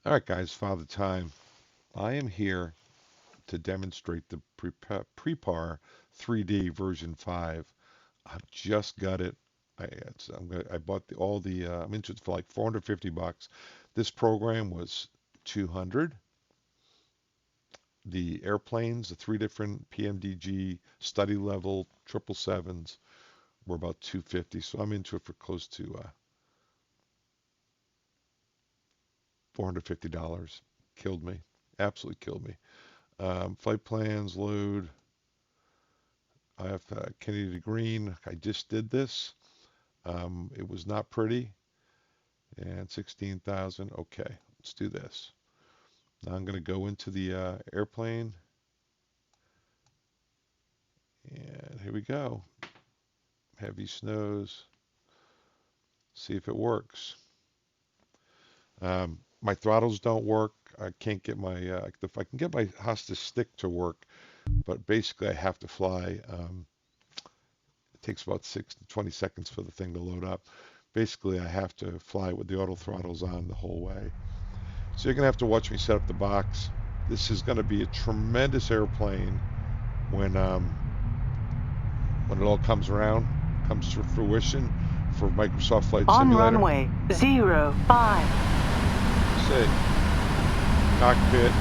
All right, guys, Father Time. I am here to demonstrate the Prepar 3D version 5. I've just got it. I bought I'm interested for like 450 bucks. This program was 200. The airplanes, the three different PMDG study level 777s were about 250. So I'm into it for close to $450. Killed me. Absolutely killed me. Flight plans, load. I have Kennedy to Green. I just did this. It was not pretty. And 16,000. Okay, let's do this. Now I'm going to go into the airplane. And here we go. Heavy snows. See if it works. My throttles don't work. I can't get my, if I can get my hostage stick to work, but basically I have to fly. It takes about 20 seconds for the thing to load up. Basically, I have to fly with the auto throttles on the whole way. So you're going to have to watch me set up the box. This is going to be a tremendous airplane when it all comes around, comes to fruition for Microsoft Flight Simulator. On runway 05. See, cockpit.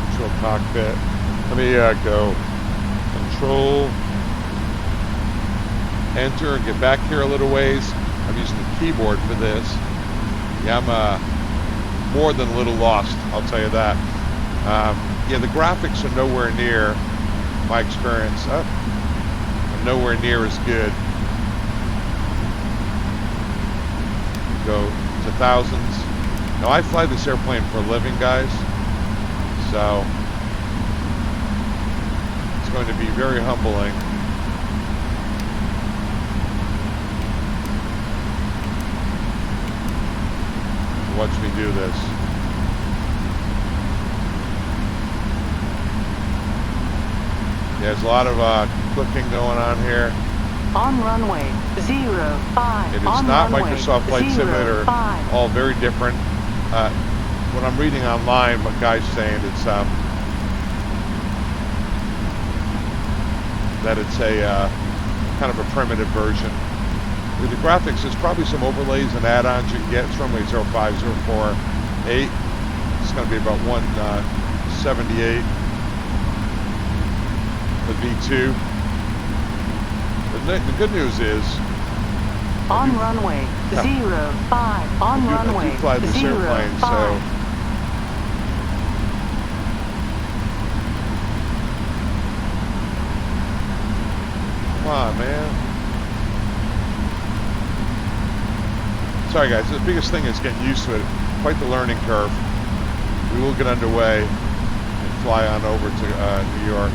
Control cockpit. Let me go. Control. Enter and get back here a little ways. I'm using the keyboard for this. Yeah, I'm more than a little lost, I'll tell you that. Yeah, the graphics are nowhere near my experience. Nowhere near as good. Go to thousands. Now, I fly this airplane for a living, guys. So it's going to be very humbling. Watch me do this. There's a lot of clicking going on here. On runway 05. It is not Microsoft Flight Simulator. All very different. What I'm reading online, what guy's saying, it's that it's a kind of a primitive version. With the graphics, there's probably some overlays and add-ons you can get. It's runway 05, 04, 8. It's going to be about 178. The V2. The good news is on runway 05. On runway I do fly this airplane, 05. so come on, man. Sorry, guys. The biggest thing is getting used to it. Quite the learning curve. We will get underway and fly on over to New York.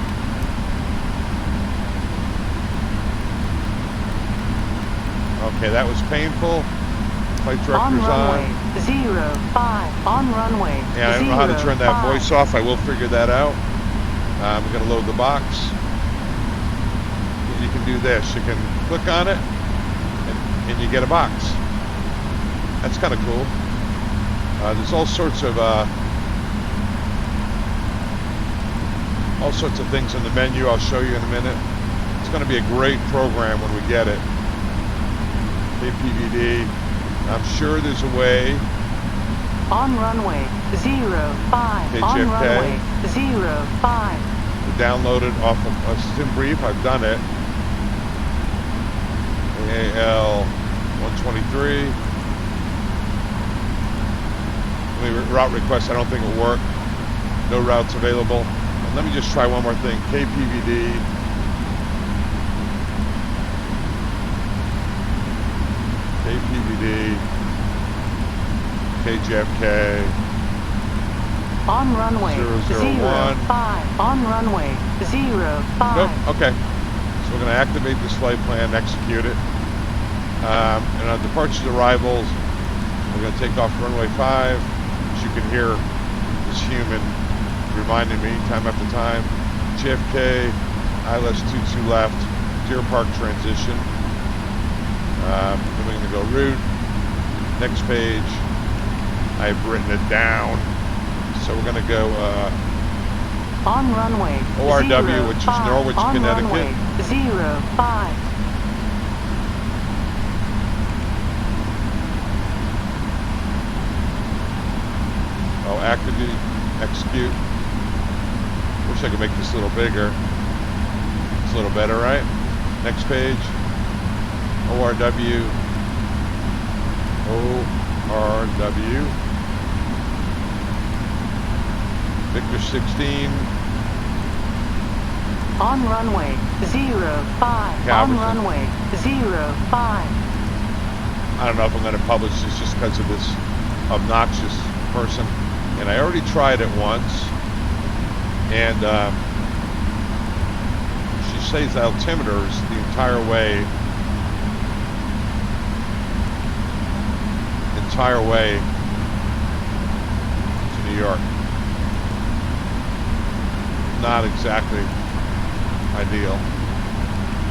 Okay, that was painful. Flight director's on. 05. On runway. Yeah, I don't know how to turn that voice off. I will figure that out. I'm going to load the box. You can do this. You can click on it, and you get a box. That's kind of cool. There's all sorts of things in the menu. I'll show you in a minute. It's going to be a great program when we get it. PVD. I'm sure there's a way. On runway 05. On runway 05. To download it off of a SimBrief. I've done it. AAL 123. Route request, I don't think it'll work. No routes available. And let me just try one more thing. KPVD. KPVD. KJFK. On runway 001. 05. On runway 05. Nope. Okay. So we're going to activate this flight plan, execute it. And on departures arrivals, we're going to take off runway 5. You can hear this human reminding me time after time. JFK, ILS 22 left, Deer Park transition. Then we're going to go route. Next page. I've written it down. So we're going to go on runway ORW, which is Norwich, on Connecticut. Runway 05. Oh, activate, execute. Wish I could make this a little bigger. It's a little better, right? Next page. ORW. ORW. Victor 16. On runway 05. On runway 05. I don't know if I'm going to publish this just because of this obnoxious person. And I already tried it once. And she says altimeters the entire way. To New York. Not exactly ideal.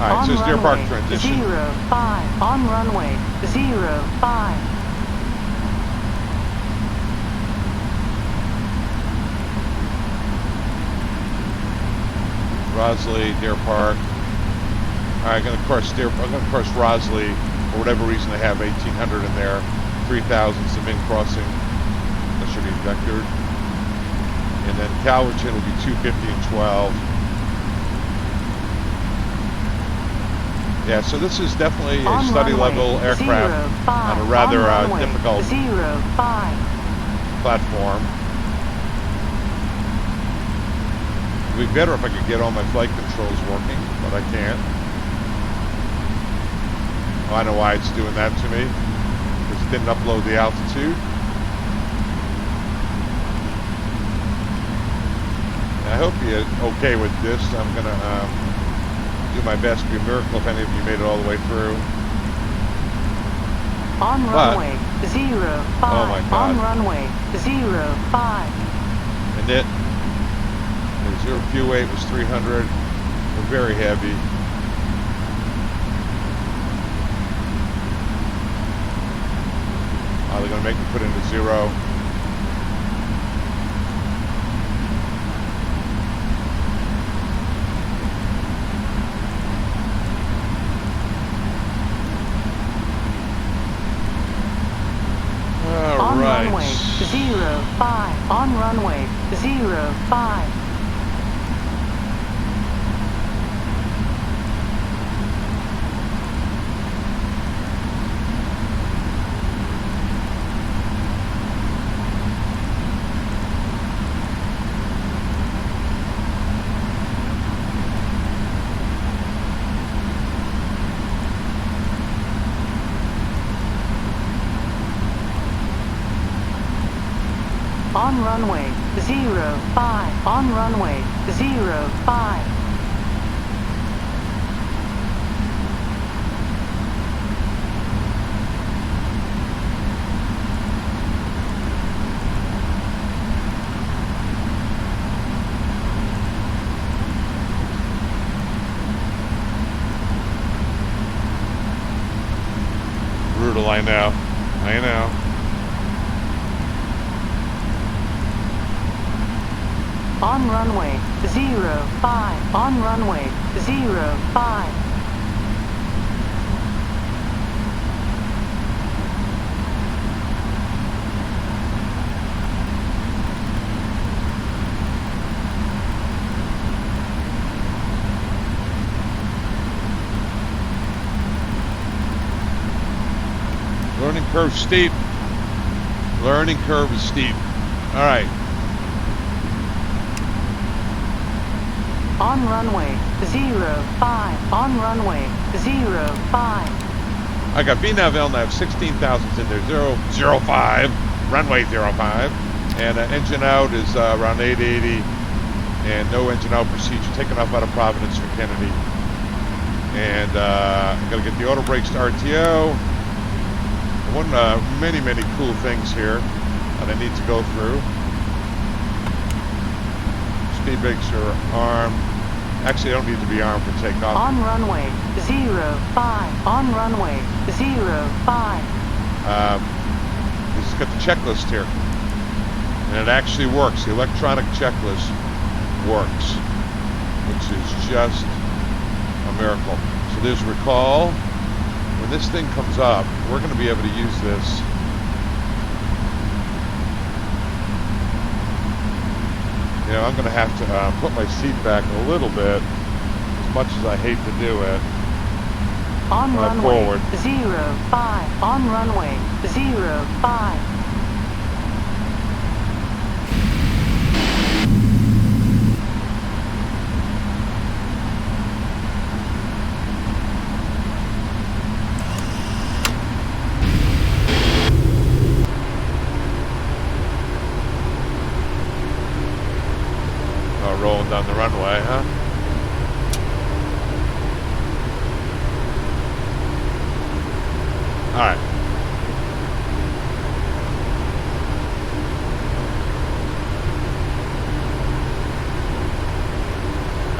Alright, it says Deer Park transition. 05. On runway 05. Rosley, Deer Park. Alright, I'm going to cross Rosley. For whatever reason, they have 1800 in there. 3000 is the main crossing. That should be vectored. And then Calverton will be 250 and 12. Yeah, so this is definitely a study level aircraft on a rather difficult platform. It would be better if I could get all my flight controls working, but I can't. Oh, I know why it's doing that to me. Because it didn't upload the altitude. I hope you're okay with this. I'm going to do my best. It'd be a miracle if any of you made it all the way through. On runway 05. Oh my God. On runway 05. And it, the zero fuel weight was 300. We're very heavy. They're going to make me put in a 0. On runway 05. On runway 05. On runway 05. On runway 05. Brutal, I know. I know. On runway 05. On runway 05. Learning curve steep. Learning curve is steep. All right. On runway 05. On runway 05. I got VNAV, LNAV, 16,000 in there, 005, runway 05. And engine out is around 880. And no engine out procedure, taking off out of Providence for Kennedy. And I'm going to get the auto brakes to RTO. Many cool things here that I need to go through. Speed brakes are armed. Actually, I don't need to be armed for takeoff. On runway 05. On runway 05. This has got the checklist here. And it actually works. The electronic checklist works, which is just a miracle. So there's recall. When this thing comes up, we're going to be able to use this. You know, I'm going to have to put my seat back a little bit, as much as I hate to do it. On runway forward. 05. On runway 05. Rolling down the runway, huh? All right.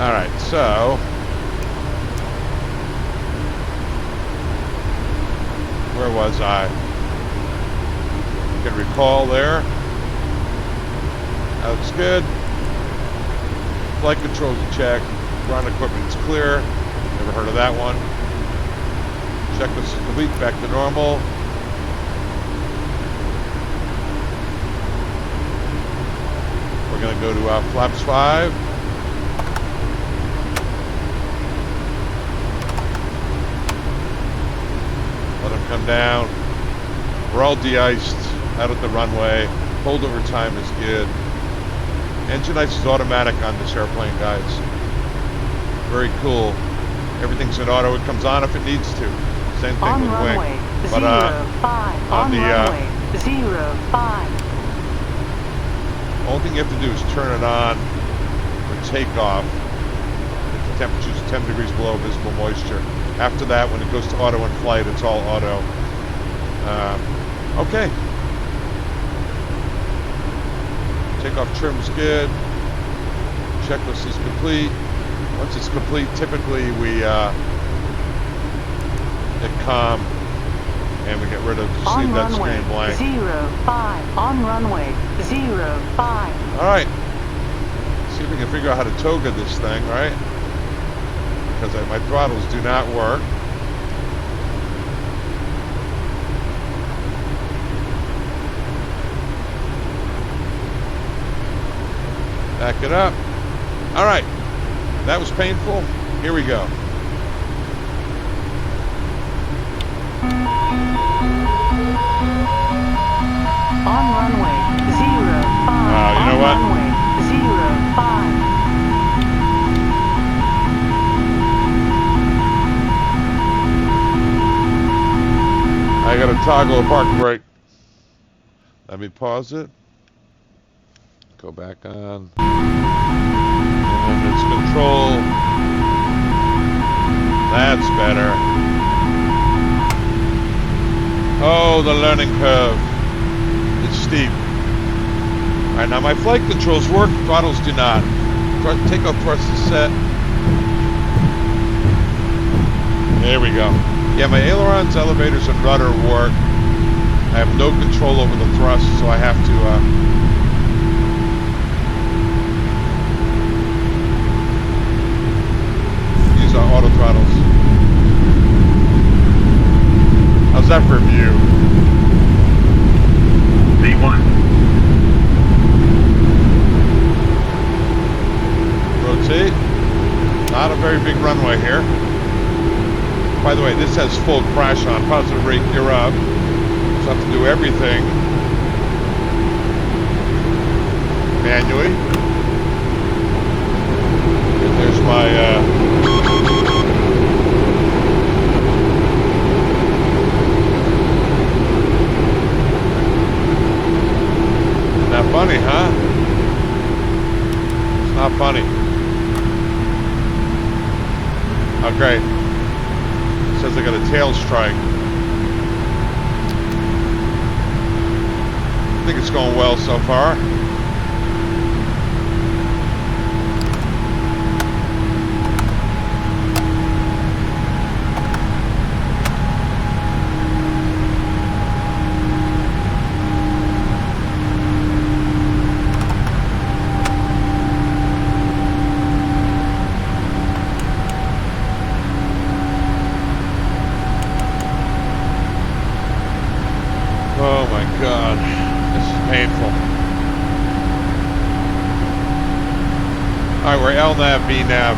All right, so where was I? You can recall there. That looks good. Flight controls are checked. Ground equipment is clear. Never heard of that one. Checklist is complete. Back to normal. We're going to go to flaps 5. Let them come down. We're all de-iced out at the runway. Holdover time is good. Engine ice is automatic on this airplane, guys. Very cool. Everything's in auto. It comes on if it needs to. Same thing on with runway wing. 05. On runway 05. Only thing you have to do is turn it on for takeoff if the temperature is 10 degrees below visible moisture. After that, when it goes to auto in flight, it's all auto. Okay. Takeoff trim's good. Checklist is complete. Once it's complete, typically we hit COM and we get rid of, just leave that screen blank. 05. On runway 05. All right. See if we can figure out how to toga this thing, right? Because my throttles do not work. Back it up. All right. That was painful. Here we go. On runway 05. You know what? Runway 05. I got to toggle a park brake. Let me pause it. Go back on. And then it's control. That's better. Oh, the learning curve. It's steep. Alright, now my flight controls work, throttles do not. Takeoff thrust is set. There we go. Yeah, my ailerons, elevators, and rudder work. I have no control over the thrust, so I have to auto throttles. How's that for a view? V1. Rotate. Not a very big runway here. By the way, this has full crash on. Positive rate gear up. So I have to do everything manually. And there's my not funny, huh? It's not funny. Oh, great. It says I got a tail strike. I think it's going well so far. painful. All right, we're LNAV, BNAV,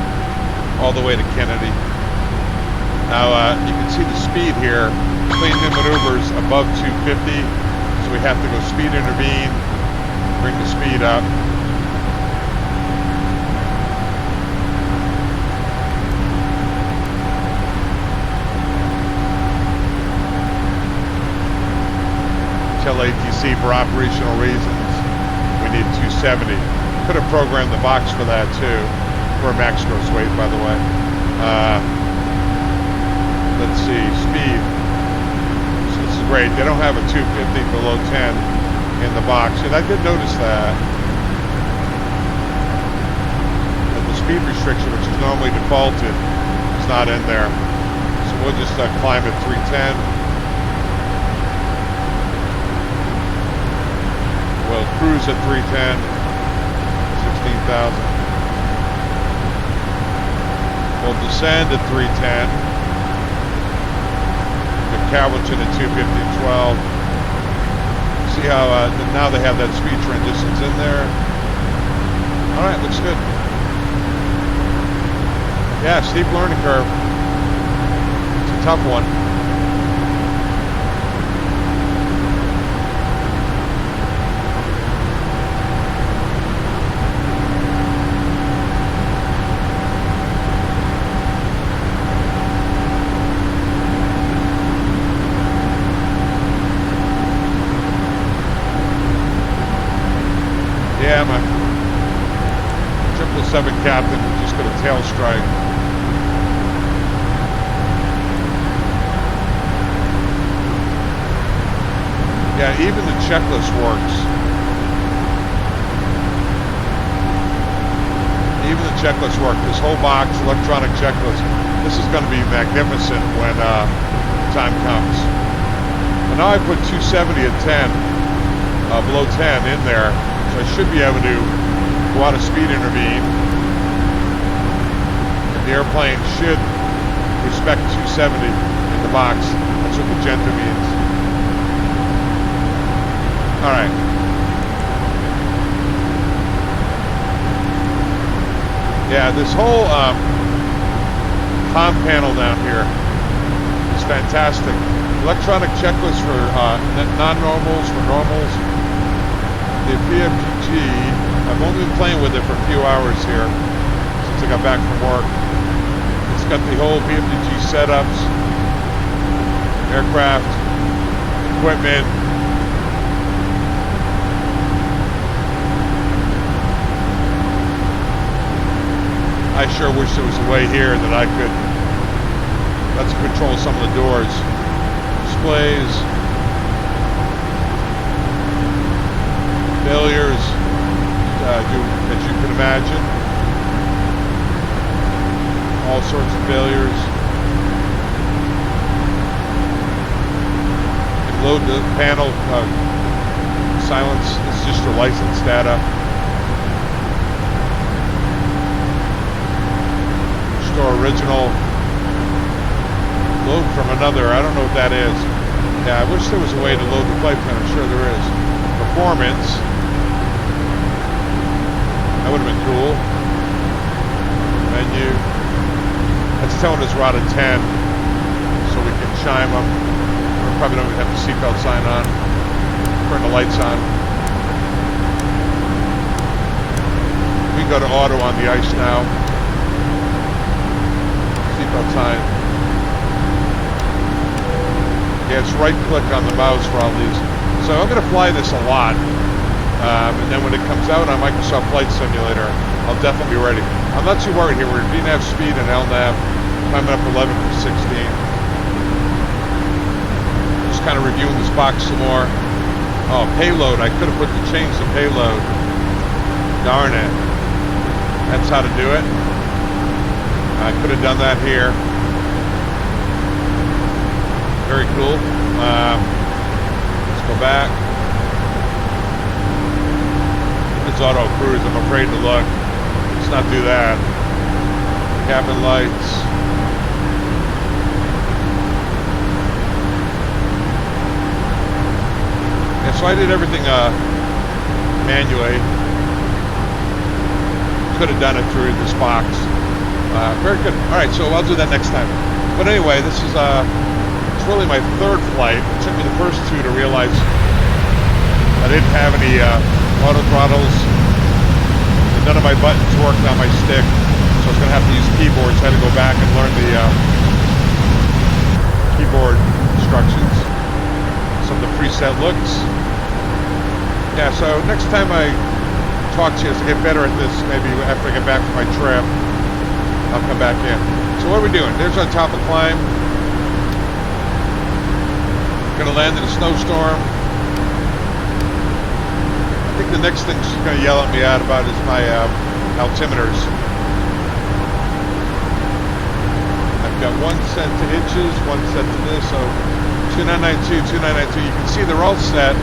all the way to Kennedy. Now, you can see the speed here. Clean in maneuvers above 250, so we have to go speed intervene, bring the speed up. Tell ATC for operational reasons, we need 270. Could have programmed the box for that too, for max gross weight, by the way. Let's see, speed. So this is great. They don't have a 250 below 10 in the box, and I did notice that. And the speed restriction, which is normally defaulted, is not in there. So we'll just climb at 310. We'll cruise at 310, 16,000. We'll descend at 310. McCalverton at 250-12. See how now they have that speed transitions in there. All right, looks good. Yeah, steep learning curve. It's a tough one. Yeah, my 777 captain just got a tail strike. Yeah, even the checklist works. Even the checklist works. This whole box, electronic checklist. This is going to be magnificent when time comes. But now I put 270 at 10, below 10 in there. So I should be able to go out of speed intervene. And the airplane should respect 270 in the box. That's what magenta means. All right. Yeah, this whole comm panel down here is fantastic. Electronic checklist for non-normals, for normals. The PMDG, I've only been playing with it for a few hours here since I got back from work. It's got the whole PMDG setups, aircraft, equipment. I sure wish there was a way here that I could, let's control some of the doors. Displays. Failures, as you can imagine. All sorts of failures. And load the panel, silence, it's just your license data. Restore original. Load from another, I don't know what that is. Yeah, I wish there was a way to load the flight plan, I'm sure there is. Performance. That would have been cool. Menu. That's telling us we're out of 10, so we can chime them. We probably don't even have the seatbelt sign on. Turn the lights on. We can go to auto on the ice now. Seatbelt sign. Yeah, it's right click on the mouse for all these. So I'm going to fly this a lot. And then when it comes out on Microsoft Flight Simulator, I'll definitely be ready. I'm not too worried here. We're at VNAV speed and LNAV, climbing up 11 for 16. Just kind of reviewing this box some more. Oh, payload. I could have changed the payload. Darn it. That's how to do it. I could have done that here. Very cool. Let's go back. It's auto cruise. I'm afraid to look. Let's not do that. Cabin lights. Yeah, so I did everything manually. Could have done it through this box. Very good. All right, so I'll do that next time. But anyway, this is it's really my third flight. It took me the first two to realize I didn't have any auto throttles. None of my buttons worked on my stick, so I was going to have to use keyboards. I had to go back and learn the keyboard instructions, some of the preset looks. Yeah, so next time I talk to you, as I get better at this, maybe after I get back from my trip, I'll come back in. So what are we doing? There's our top of climb. Going to land in a snowstorm. I think the next thing she's going to yell at me out about is my altimeters. I've got one set to inches, one set to this, so 2992, 2992. You can see they're all set.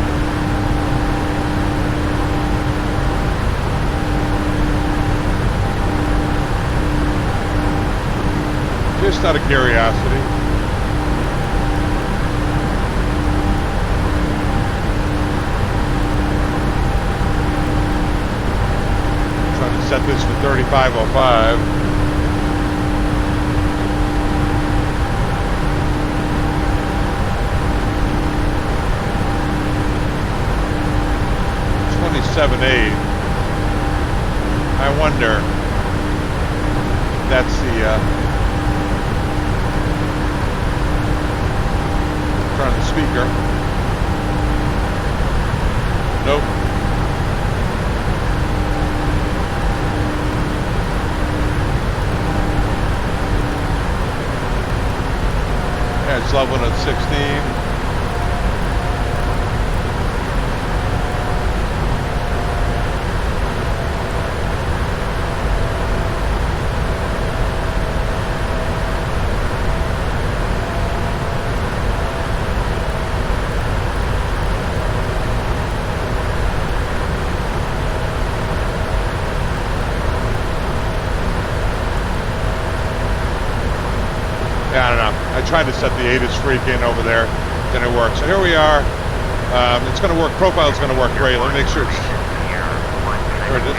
Just out of curiosity. Trying to set this for 3505. .778. I wonder if that's the on the speaker. Nope. Yeah, it's level at 16. Yeah, I don't know. I tried to set the ATIS freak in over there, then it worked. So here we are. It's going to work. Profile is going to work great. Let me make sure it's... There it is.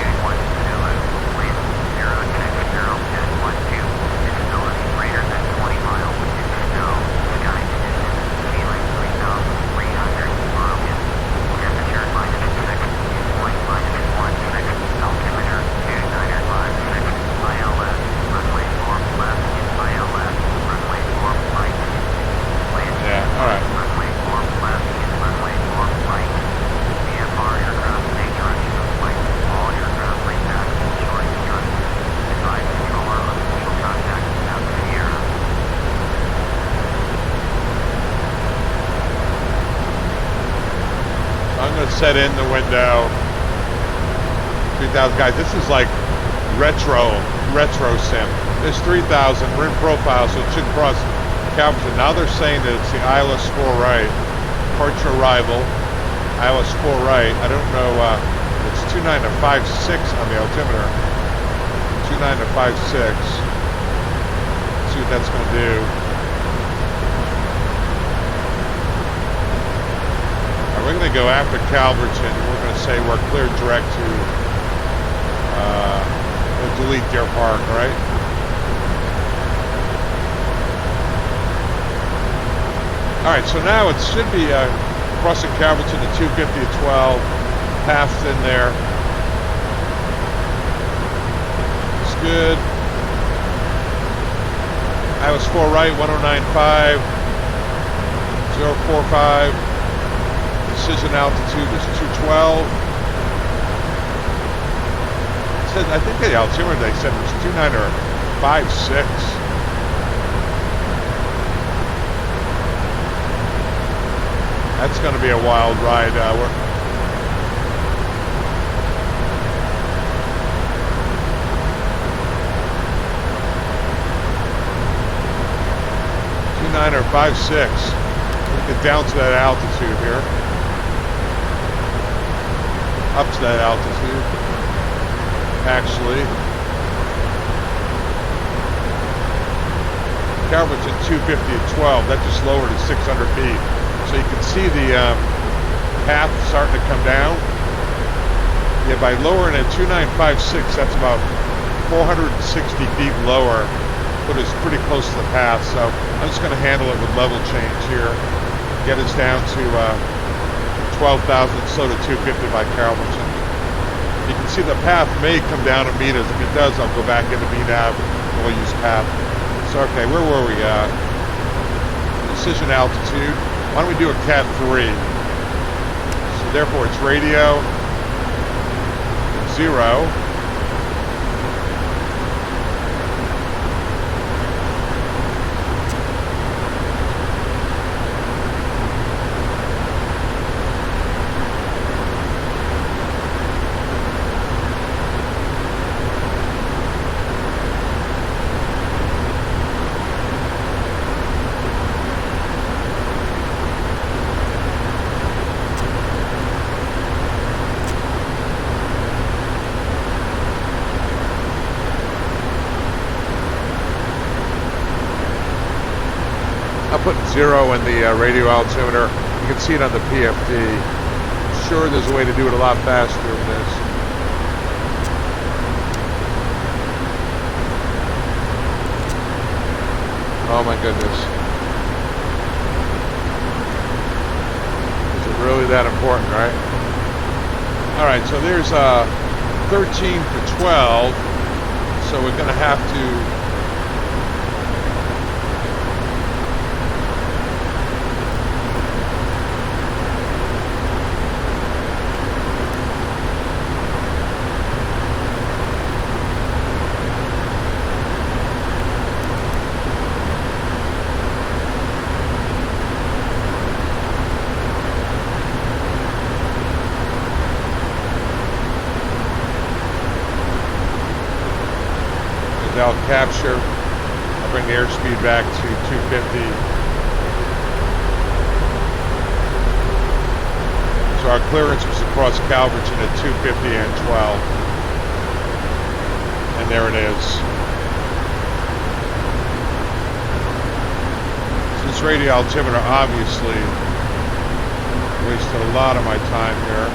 Set in the window. 3,000 guys. This is like retro sim. There's 3,000. We're in profile, so it should cross Calverton. Now they're saying that it's the ILS 4 right. Departure arrival. ILS 4 right. I don't know. It's 29 to 56 on the altimeter. 29 to 56. Let's see what that's going to do. We're going to go after Calverton. We're going to say we're clear direct to we'll delete Deer Park, right? All right, so now it should be crossing Calverton at 250 at 12. Paths in there. It's good. ILS 4 right, 1095. 045. Precision altitude is 212. It said, I think the altimeter they said was 29 or 56. That's going to be a wild ride. We're 29 or 56. We get down to that altitude here. Up to that altitude, actually. Calverton 250 at 12, that just lowered to 600 feet. So you can see the path starting to come down. Yeah, by lowering at 2956, that's about 460 feet lower. Put us pretty close to the path. So I'm just going to handle it with level change here. Get us down to 12,000, slow to 250 by Calverton. You can see the path may come down to meters. If it does, I'll go back into BNAV and we'll use path. So, okay, where were we at? Precision altitude. Why don't we do a Cat 3? So therefore it's radio 0. Putting 0 in the radio altimeter. You can see it on the PFD. I'm sure there's a way to do it a lot faster than this. Oh my goodness. Is it really that important, right? Alright, so there's 13 to 12. So we're going to have to I'll capture. I'll bring the airspeed back to 250. So our clearance was across Calverton at 250 and 12. And there it is. So this radio altimeter obviously wasted a lot of my time here.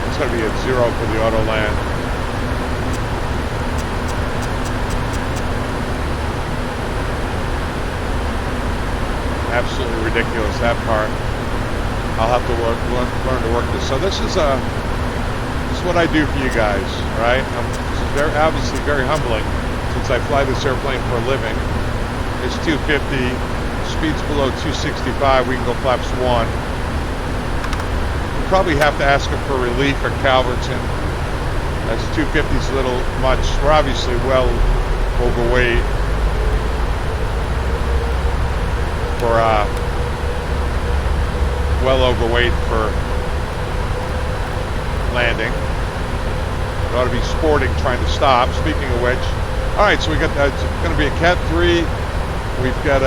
It's going to be at 0 for the auto land. Absolutely ridiculous, that part. I'll have to learn to work this. So this is what I do for you guys, right? This is obviously very humbling since I fly this airplane for a living. It's 250, speed's below 265. We can go flaps 1. Probably have to ask him for relief at Calverton. That's 250's a little much. We're obviously well overweight for landing. It ought to be sporting trying to stop. Speaking of which, all right. So we got that. It's going to be a Cat 3. We've got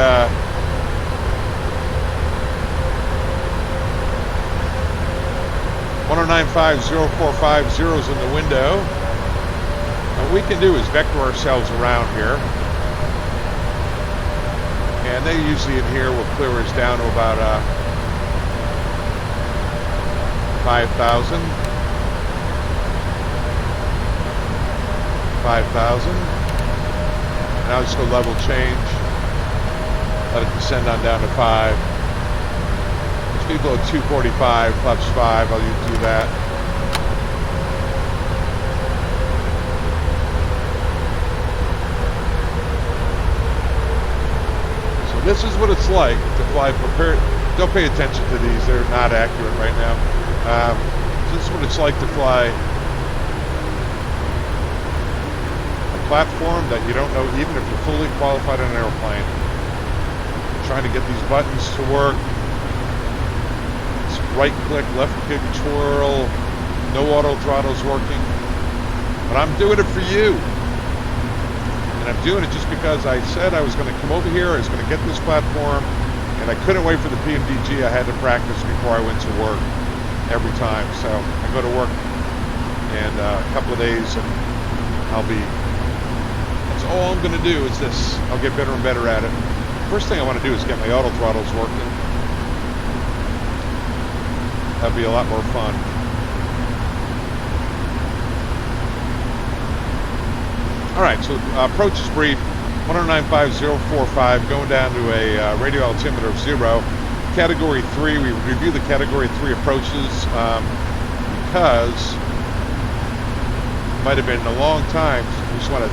1095045 zeros in the window. What we can do is vector ourselves around here. And they usually in here will clear us down to about 5,000. 5,000. Now just go level change. Let it descend on down to 5. Speed below 245, flaps 5, I'll do that. So this is what it's like to fly prepared. Don't pay attention to these, they're not accurate right now. So this is what it's like to fly a platform that you don't know even if you're fully qualified on an airplane. Trying to get these buttons to work. Right click, left click, twirl, no auto throttle's working. But I'm doing it for you. And I'm doing it just because I said I was going to come over here, I was going to get this platform, And I couldn't wait for the PMDG. I had to practice before I went to work every time. So I go to work in a couple of days and that's all I'm going to do is this. I'll get better and better at it. First thing I want to do is get my auto throttles working. That'd be a lot more fun. All right, so approach is brief. 1095045, going down to a radio altimeter of 0. Category 3, we review the Category 3 approaches because it might have been a long time. We just want to,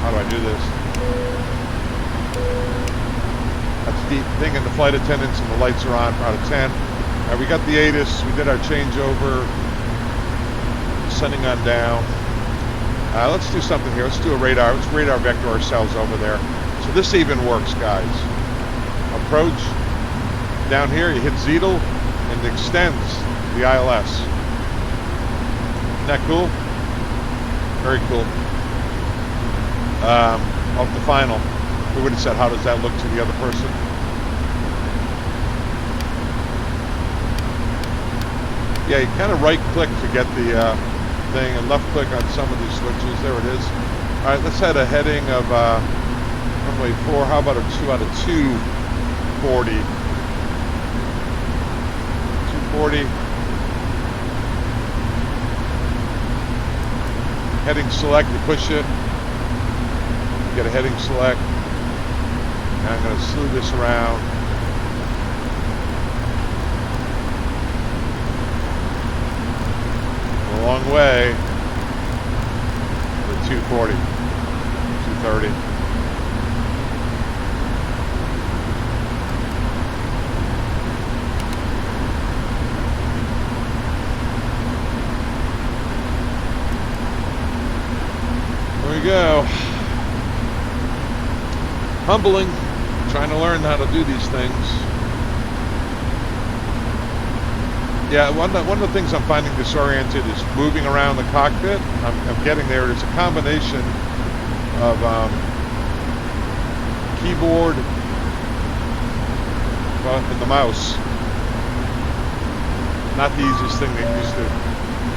how do I do this? That's the thing in the flight attendants and the lights are on out of 10. All right, we got the ATIS, we did our changeover, sending on down. Let's do something here. Let's do a radar. Let's radar vector ourselves over there. So this even works, guys. Approach. Down here, you hit Zeidel, and it extends the ILS. Isn't that cool? Very cool. Off the final. We would have said, how does that look to the other person? Yeah, you kind of right-click to get the thing and left click on some of these switches. There it is. All right, let's head a heading of runway 4. How about a 2 out of 240? 240. Heading select, you push it. Get a heading select. And I'm going to slew this around. A long way with 240, 230. There we go. Humbling, trying to learn how to do these things. Yeah, one of the things I'm finding disoriented is moving around the cockpit. I'm getting there. It's a combination of keyboard and the mouse. Not the easiest thing they used to.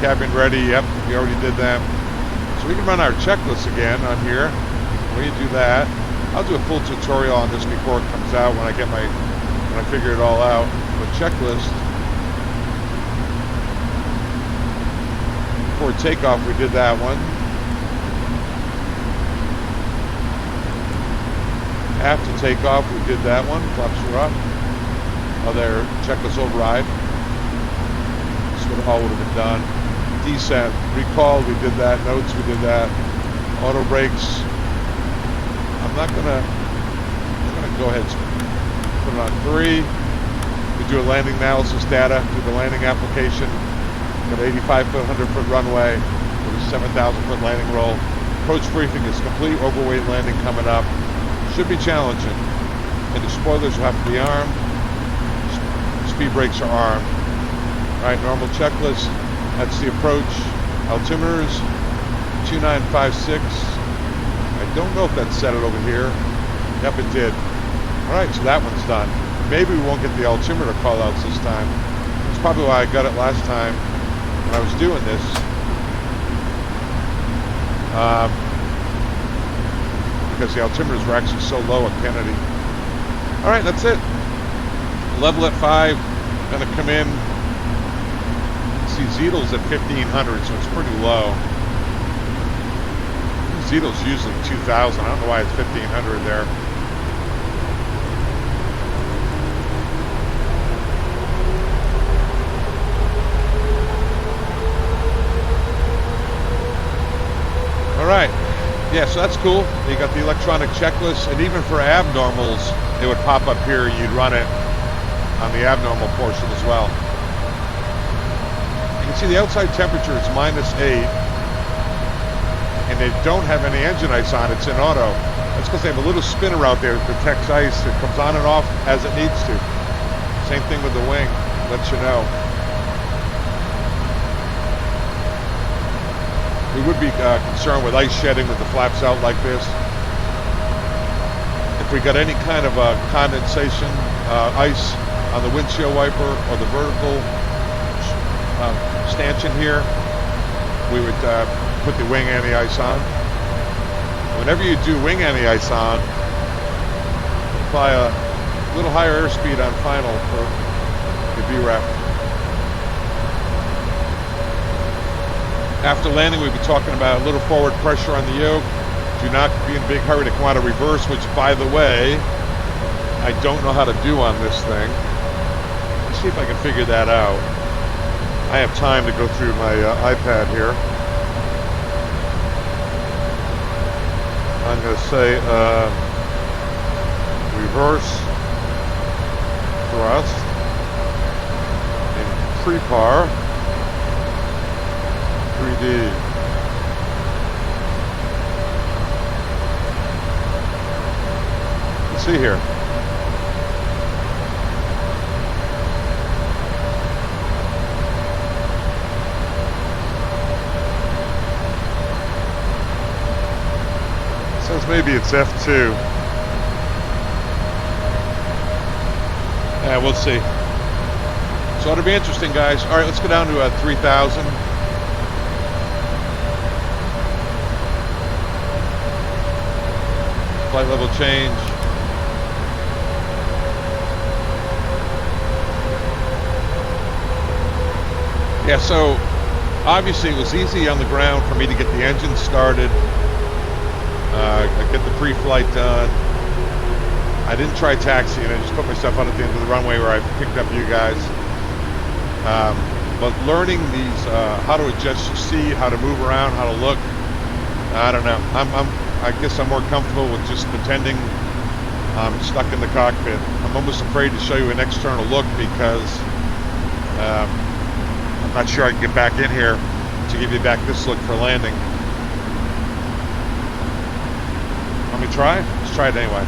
Cabin ready, yep, we already did that. So we can run our checklist again on here. When you do that, I'll do a full tutorial on this before it comes out when I figure it all out. But checklist. Before takeoff, we did that one. After takeoff, we did that one. Flaps are up. Other checklist override. This would all would have been done. Descent, recall, we did that. Notes, we did that. Auto brakes. I'm gonna go ahead and put it on 3. We do a landing analysis data, do the landing application. Got 85-foot, 100-foot runway with a 7,000-foot landing roll. Approach briefing is complete. Overweight landing coming up. Should be challenging. And the spoilers will have to be armed. Speed brakes are armed. All right, normal checklist. That's the approach. Altimeters 2956. I don't know if that set it over here. Yep, it did. All right, so that one's done. Maybe we won't get the altimeter callouts this time. That's probably why I got it last time when I was doing this. Because the altimeters were actually so low at Kennedy. All right, that's it. Level at 5. Gonna come in. See, Zeidel's at 1500, so it's pretty low. Zeidel's usually 2000. I don't know why it's 1500 there. All right. Yeah, so that's cool. You got the electronic checklist, and even for abnormals, it would pop up here. You'd run it on the abnormal portion as well. You can see the outside temperature is -8, and they don't have any engine ice on. It's in auto. That's because they have a little spinner out there that detects ice. It comes on and off as it needs to. Same thing with the wing. Lets you know. We would be concerned with ice shedding with the flaps out like this. If if we got any kind of condensation, ice on the windshield wiper or the vertical stanchion here, we would put the wing anti-ice on. Whenever you do wing anti-ice on, apply a little higher airspeed on final for the VREF. After landing, we'll be talking about a little forward pressure on the yoke. Do not be in a big hurry to come out of reverse, which, by the way, I don't know how to do on this thing. Let's see if I can figure that out. I have time to go through my iPad here. I'm going to say reverse thrust in Prepar3d. Let's see here. Says maybe it's F2. Yeah, we'll see. So it'll be interesting, guys. All right, let's go down to 3,000. Flight level change. Yeah, so obviously it was easy on the ground for me to get the engine started. Get the pre-flight done. I didn't try taxiing. I just put myself out at the end of the runway where I picked up you guys. But learning these, how to adjust your seat, how to move around, how to look, I don't know. I guess I'm more comfortable with just pretending I'm stuck in the cockpit. I'm almost afraid to show you an external look because I'm not sure I can get back in here to give you back this look for landing. Let me try? Let's try it anyway.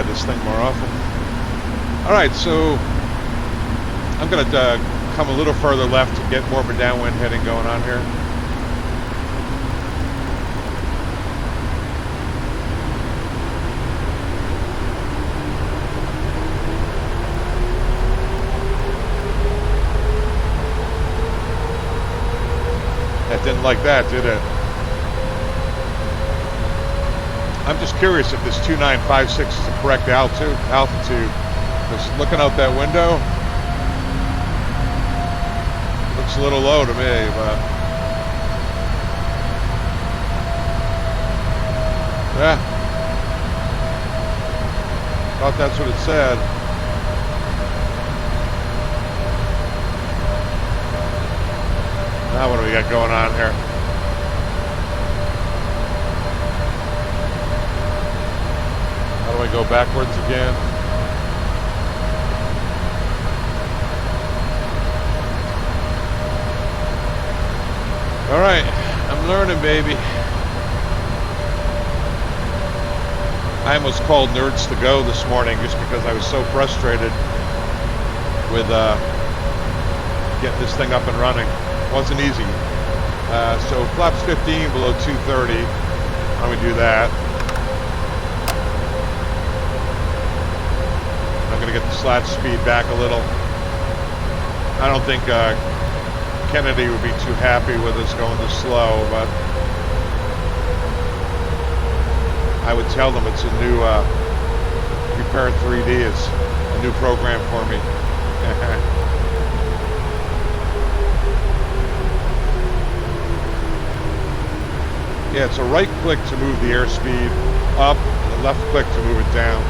This thing more often. All right, so I'm going to come a little further left to get more of a downwind heading going on here. That didn't like that, did it? I'm just curious if this 2956 is the correct altitude. Just looking out that window, looks a little low to me, but yeah, thought that's what it said. Now what do we got going on here? How do I go backwards again? All right, I'm learning, baby. I almost called Nerds to Go this morning just because I was so frustrated with getting this thing up and running. It wasn't easy. So flaps 15 below 230. How do we do that? I'm going to get the slat speed back a little. I don't think Kennedy would be too happy with us going this slow, but I would tell them it's a new Prepar3d. It's a new program for me. Yeah, it's a right click to move the airspeed. up, and the left click to move it down.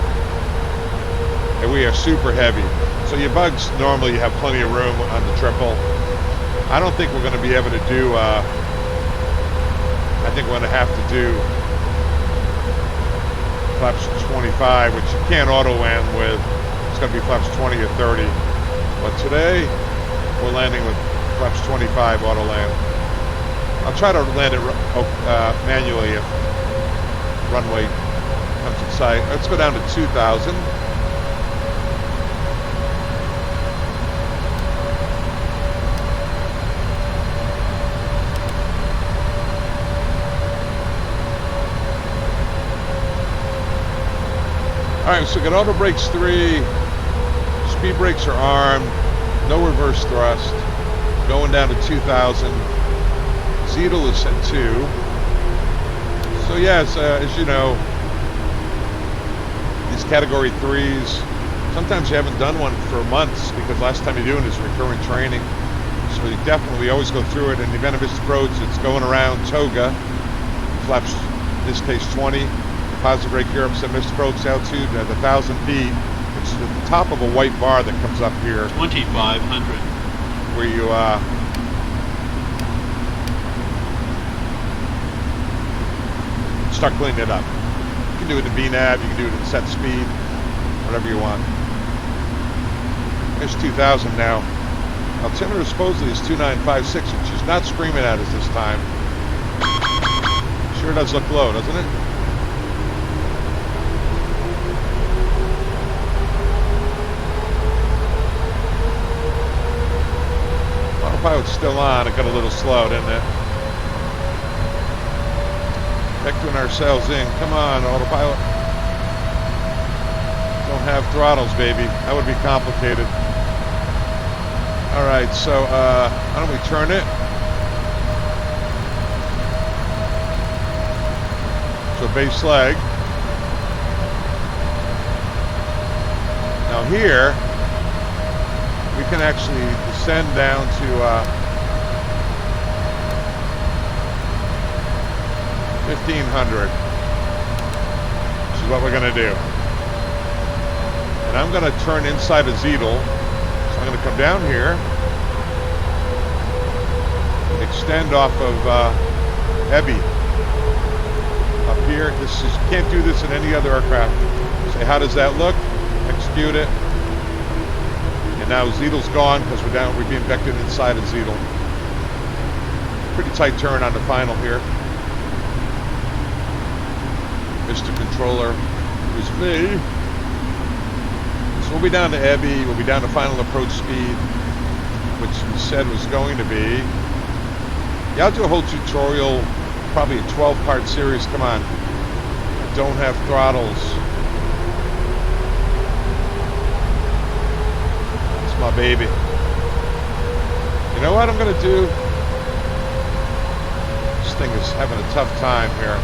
And we are super heavy. So your bugs, normally you have plenty of room on the triple. I don't think we're going to be able to do, I think we're going to have to do flaps 25, which you can't auto land with. It's going to be flaps 20 or 30. But today, we're landing with flaps 25 auto land. I'll try to land it manually if runway comes in sight. Let's go down to 2,000. Alright, so we got auto brakes 3, speed brakes are armed, no reverse thrust, going down to 2,000, Zeidel is at 2. So yes, as you know, these category 3s, sometimes you haven't done one for months because last time you're doing is recurrent training. So you definitely always go through it. In the event of missed approach, it's going around Toga, flaps, in this case 20. Positive brake Europe, set missed approach altitude at 1,000 feet, which is at the top of a white bar that comes up here. 2,500. Where you start cleaning it up. You can do it in VNAV, you can do it in set speed, whatever you want. There's 2,000 now. Altimeter supposedly is 2956, which is not screaming at us this time. Sure does look low, doesn't it? Autopilot's still on. It got a little slow, didn't it? Vectoring ourselves in. Come on, autopilot. Don't have throttles, baby. That would be complicated. Alright, so why don't we turn it? So base leg. Now here, we can actually descend down to 1,500, which is what we're going to do. And I'm going to turn inside a Zeidel. So I'm going to come down here, extend off of Ebby. Up here, this is, can't do this in any other aircraft. Say, how does that look? Execute it. And now Zeidel's gone because we're being vectored inside of Zeidel. Pretty tight turn on the final here. Mr. Controller, who's me. So we'll be down to Ebby, we'll be down to final approach speed, which we said was going to be. Yeah, I'll do a whole tutorial, probably a 12-part series. Come on. I don't have throttles. My baby. You know what I'm going to do? This thing is having a tough time here.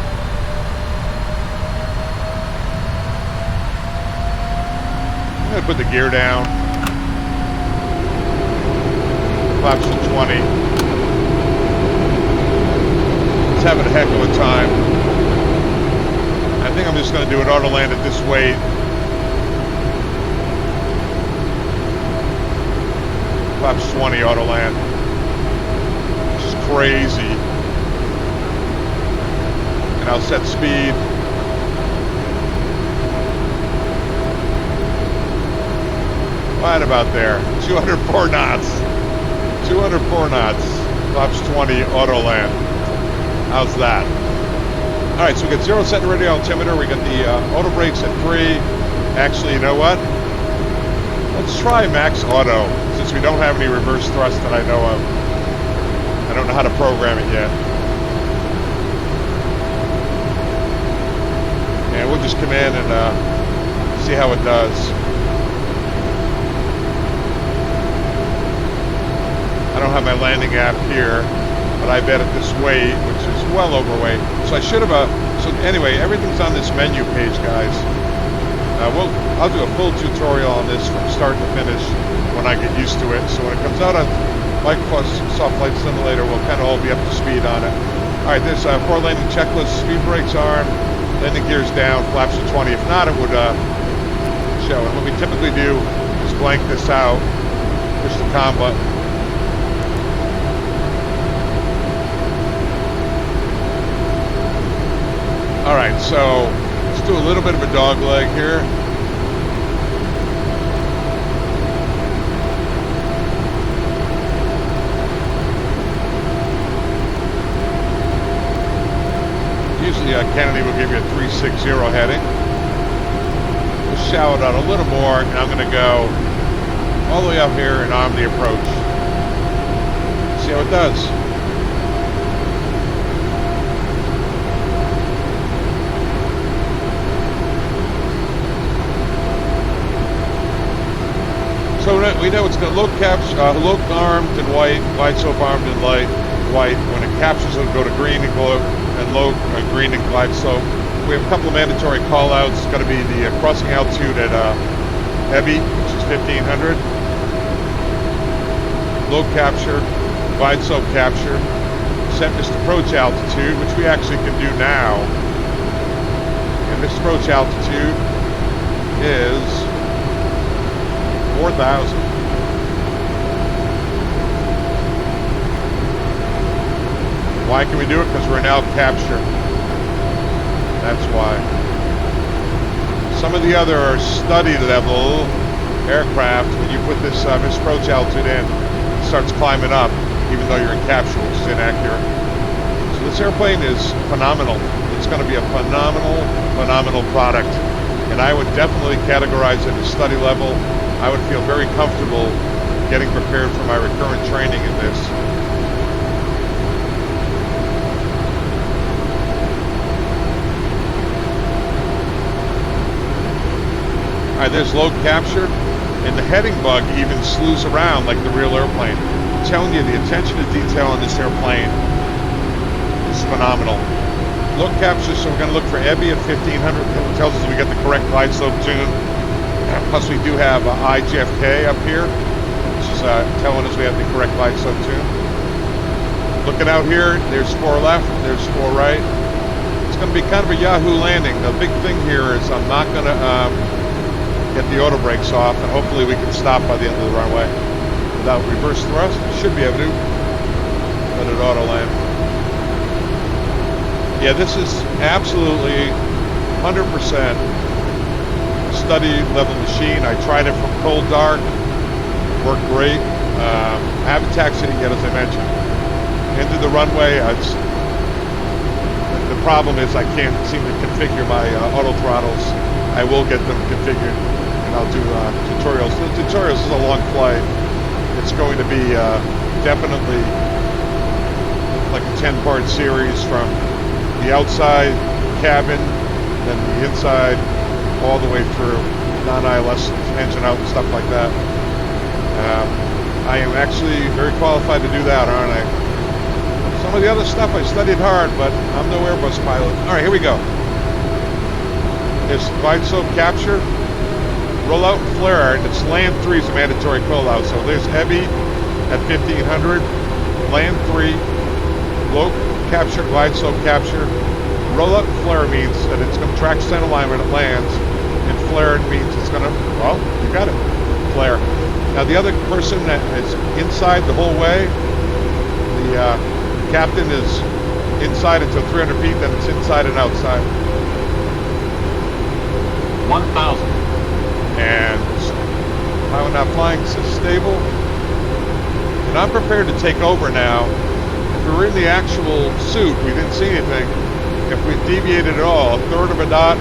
I'm going to put the gear down. Flaps to 20. It's having a heck of a time. I think I'm just going to do it auto land at this weight. Flaps 20 auto land, which is crazy. And I'll set speed. Right about there, 204 knots. 204 knots, flaps 20 auto land. How's that? All right, so we got 0 set radio altimeter. We got the auto brakes at 3. Actually, you know what? Let's try max auto, since we don't have any reverse thrust that I know of. I don't know how to program it yet. And we'll just come in and see how it does. I don't have my landing app here, but I bet at this weight, which is well overweight. So I should have, so anyway, everything's on this menu page, guys. I'll do a full tutorial on this from start to finish when I get used to it. So when it comes out on Microsoft Flight Simulator, we'll kind of all be up to speed on it. All right, this 4 landing checklist, speed brakes armed, landing gears down, flaps to 20. If not, it would show. And what we typically do is blank this out, push the COM button. All right, so let's do a little bit of a dog leg here. Usually Kennedy will give you a 360 heading. We'll shout it out a little more, and I'm going to go all the way up here and arm the approach. See how it does. So we know it's got low armed and white, wide slope armed and light, white. When it captures, it'll go to green and glow, and low green and glide slope. We have a couple of mandatory call-outs. It's got to be the crossing altitude at EBI, which is 1500. Low capture, glide slope capture, set missed approach altitude, which we actually can do now. And missed approach altitude is 4,000. Why can we do it? Because we're now capture. That's why. Some of the other study level aircraft, when you put this missed approach altitude in, it starts climbing up, even though you're in capture, which is inaccurate. So this airplane is phenomenal. It's going to be a phenomenal product. And I would definitely categorize it as study level. I would feel very comfortable getting prepared for my recurrent training in this. All right, there's low capture, and the heading bug even slews around like the real airplane. I'm telling you, the attention to detail on this airplane is phenomenal. Low capture, so we're going to look for EBI at 1500. It tells us we get the correct glide slope tune. Plus, we do have IJFK up here, which is telling us we have the correct glide slope tune. Looking out here, there's 4 left, there's 4 right. It's going to be kind of a Yahoo landing. The big thing here is I'm not going to get the auto brakes off, and hopefully we can stop by the end of the runway without reverse thrust. We should be able to let it auto land. Yeah, this is absolutely 100% study level machine. I tried it from cold dark, worked great. I haven't taxied it yet, as I mentioned. Into the runway, the problem is I can't seem to configure my auto throttles. I will get them configured, and I'll do tutorials. The tutorials is a long flight. It's going to be definitely like a 10-part series from the outside cabin, then the inside, all the way through non-ILS engine out and stuff like that. I am actually very qualified to do that, aren't I? Some of the other stuff I studied hard, but I'm no Airbus pilot. All right, here we go. There's glide slope capture, roll out and flare, and it's land 3 is a mandatory call out. So there's EBI at 1500, land 3, low capture, glide slope capture. Roll out and flare means that it's going to track center line when it lands, and flare means it's going to, well, you got it, flare. Now the other person that is inside the whole way, the captain is inside until 300 feet, then it's inside and outside. 1,000. And pilot not flying is stable. And I'm prepared to take over now. If we were in the actual suit, we didn't see anything. If we deviated at all, a third of a dot,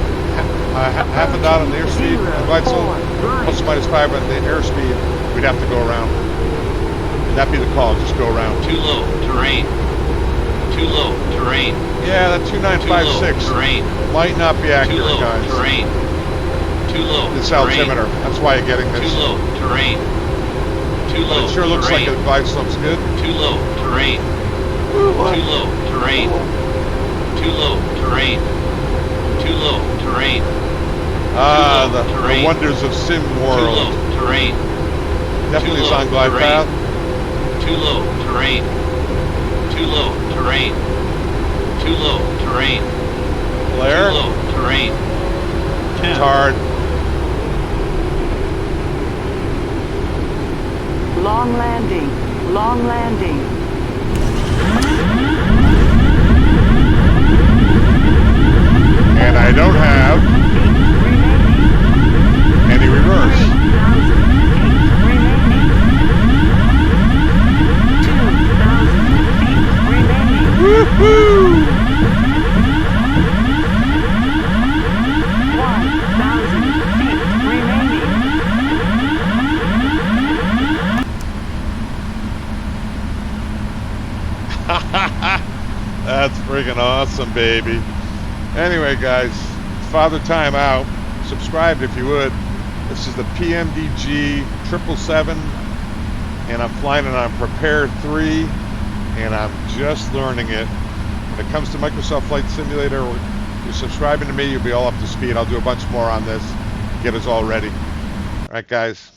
half a dot on the airspeed, glide slope, plus or minus 5 on the airspeed, we'd have to go around. And that'd be the call, just go around. Too low, terrain. Too low, terrain. Yeah, that 2956 terrain. might not be accurate, Too low, guys. terrain. Too low, This terrain. altimeter, that's why you're getting this. Too low, terrain. Too But low, it sure looks terrain. like the glide slope's good. Too low, terrain. Too low, terrain. Too low, terrain. Too low, terrain. Ah, Too low, the terrain. wonders of Sim Too World. low, terrain. Definitely Too is low, on glide terrain. path. Too low, terrain. Too low, terrain. Too low, terrain. Flare. Too low. Terrain. 10. Hard. Long landing. Long landing. And I don't have any reverse. 2,000 feet remaining. Woohoo! 1,000 feet remaining. That's freaking awesome, baby. Anyway, guys, Father Time out. Subscribe if you would. This is the PMDG 777, and I'm flying it on Prepar3, and I'm just learning it. When it comes to Microsoft Flight Simulator, if you're subscribing to me, you'll be all up to speed. I'll do a bunch more on this, get us all ready. All right, guys.